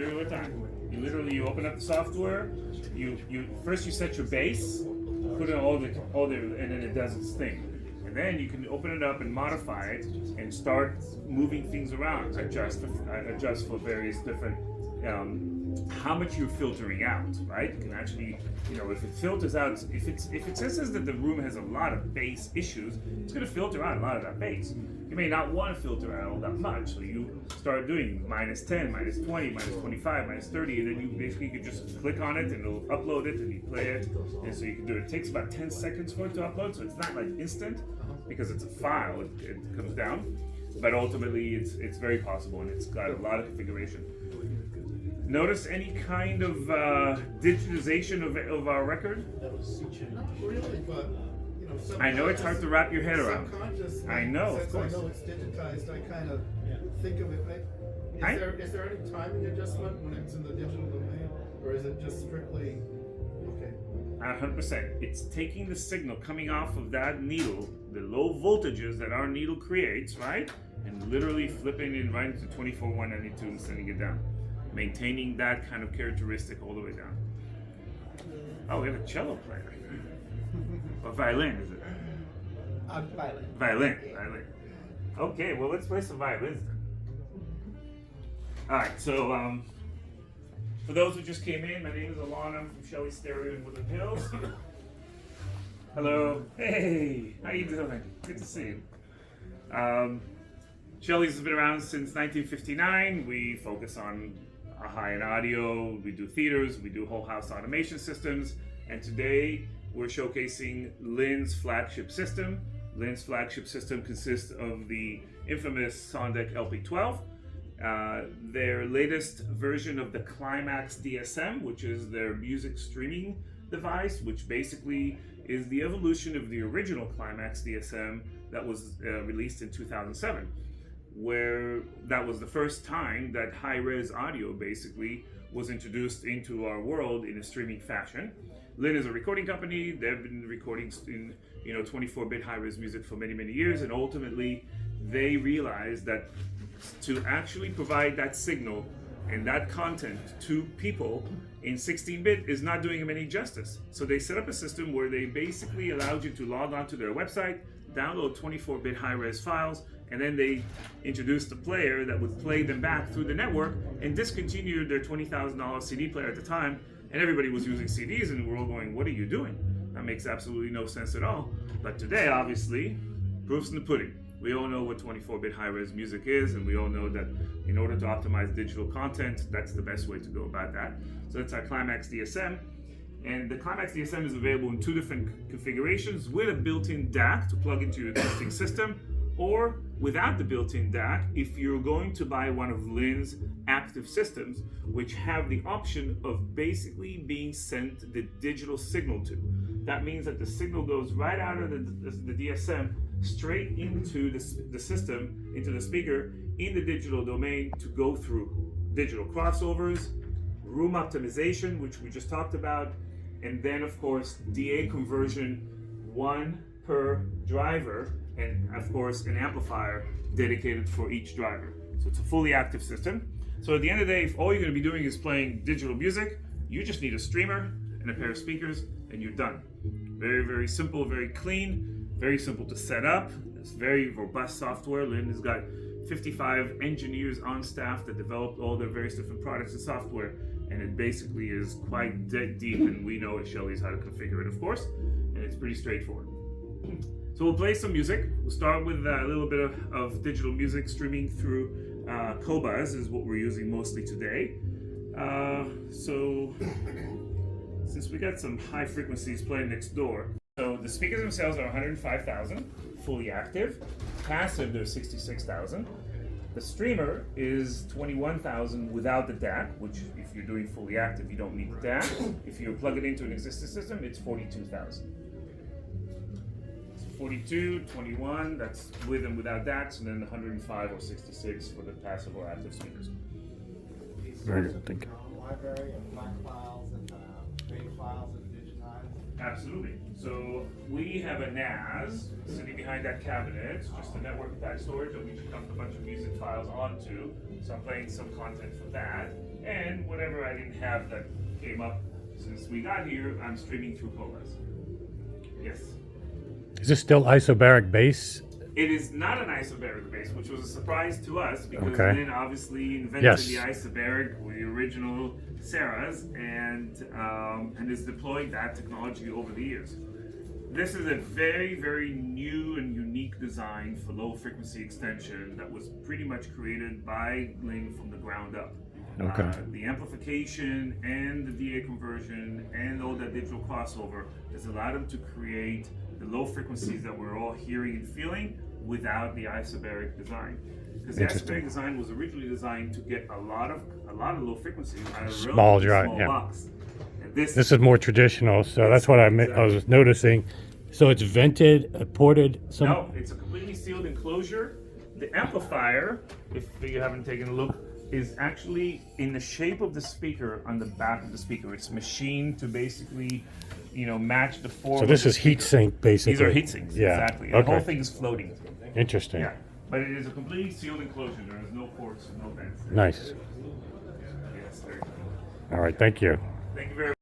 Every time. You open up the software. You first you set your base, put in all the and then it does its thing. And then you can open it up and modify it and start moving things around, adjust for various different how much you're filtering out, right? You can actually, if it filters out, if it says that the room has a lot of bass issues, it's going to filter out a lot of that bass. You may not want to filter out all that much, so you start doing -10, -20, -25, -30, and then you basically could just click on it and it'll upload it and you play it. And so you can do it. It takes about 10 seconds for it to upload, so it's not like instant because it's a file, it comes down. But ultimately it's very possible and it's got a lot of configuration. Notice any kind of digitization of our record? Not really, but I know it's hard to wrap your head around. I know, of course. I know it's digitized. I kind of think of it. Is there any timing adjustment when it's in the digital domain, or is it just strictly okay? 100%. It's taking the signal coming off of that needle, the low voltages that our needle creates, right, and literally flipping it right into 24.192 and sending it down, maintaining that kind of characteristic all the way down. Oh, we have a cello player. Or violin, is it? Violin. Violin. Okay, well, let's play some violins then. All right, so for those who just came in, my name is Alana. I'm from Shelley Stereo in Woodland Hills. Hello. Hey, how you doing? Good to see you. Shelley's has been around since 1959. We focus on high-end audio. We do theaters. We do whole house automation systems. And today, we're showcasing Linn's flagship system. Linn's flagship system consists of the infamous Sondek LP12, their latest version of the Climax DSM, which is their music streaming device, which basically is the evolution of the original Climax DSM that was released in 2007, where that was the first time that high-res audio basically was introduced into our world in a streaming fashion. Linn is a recording company. They've been recording in 24-bit high-res music for many, many years, and ultimately they realized that to actually provide that signal and that content to people in 16-bit is not doing them any justice. So they set up a system where they basically allowed you to log onto their website, download 24-bit high-res files, and then they introduced a player that would play them back through the network and discontinued their $20,000 CD player at the time. And everybody was using CDs, and we're all going, what are you doing? That makes absolutely no sense at all. But today, obviously, proof's in the pudding. We all know what 24-bit high-res music is, and we all know that in order to optimize digital content, that's the best way to go about that. So that's our Climax DSM. And the Climax DSM is available in 2 different configurations, with a built-in DAC to plug into your existing system, or without the built-in DAC if you're going to buy one of Linn's active systems, which have the option of basically being sent the digital signal to. That means that the signal goes right out of the DSM straight into the system, into the speaker, in the digital domain to go through digital crossovers, room optimization, which we just talked about, and then of course DA conversion, 1 per driver, and of course an amplifier dedicated for each driver. So it's a fully active system. So at the end of the day, if all you're going to be doing is playing digital music, you just need a streamer and a pair of speakers and you're done. Very, very simple, very clean, very simple to set up. It's very robust software. Linn has got 55 engineers on staff that developed all their various different products and software, and it basically is quite deep, and we know at Shelley's how to configure it, of course, and it's pretty straightforward. So we'll play some music. We'll start with a little bit of digital music streaming through Qobuz is what we're using mostly today. So since we got some high frequencies playing next door, so the speakers themselves are 105,000, fully active. Passive, they're 66,000. The streamer is 21,000 without the DAC, which if you're doing fully active, you don't need the DAC. If you plug it into an existing system, it's 42,000. 42, 21, that's with and without DACs, and then 105 or 66 for the passive or active speakers. Very good, thank you. Library of black files and big files and digitized. Absolutely. So we have a NAS sitting behind that cabinet, just a network attached storage that we just dumped a bunch of music files onto. So I'm playing some content for that. And I didn't have that came up since we got here. I'm streaming through ProRes. Yes. Is this still isobaric base? It is not an isobaric base, which was a surprise to us because Okay. Linn obviously invented Yes. the isobaric, the original Serras, and is deploying that technology over the years. This is a very, very new and unique design for low frequency extension that was pretty much created by Linn from the ground up. Okay. The amplification and the DA conversion and all that digital crossover has allowed them to create the low frequencies that we're all hearing and feeling without the isobaric design. Because the Interesting. isobaric design was originally designed to get a lot of low frequencies out of a Small relatively drive, small yeah. box. And this This is more traditional, so that's what I was noticing. So it's vented, ported. Some. No, it's a completely sealed enclosure. The amplifier, if you haven't taken a look, is actually in the shape of the speaker on the back of the speaker. It's machined to basically, match the form. So this of the is heat speaker. sink, basically. These are heat sinks, Yeah. exactly. And Okay. the whole thing is floating. Interesting. Yeah, but it is a completely sealed enclosure. There is no ports, no vents. Nice. Yes, there you go. All right. Thank you. Thank you very much.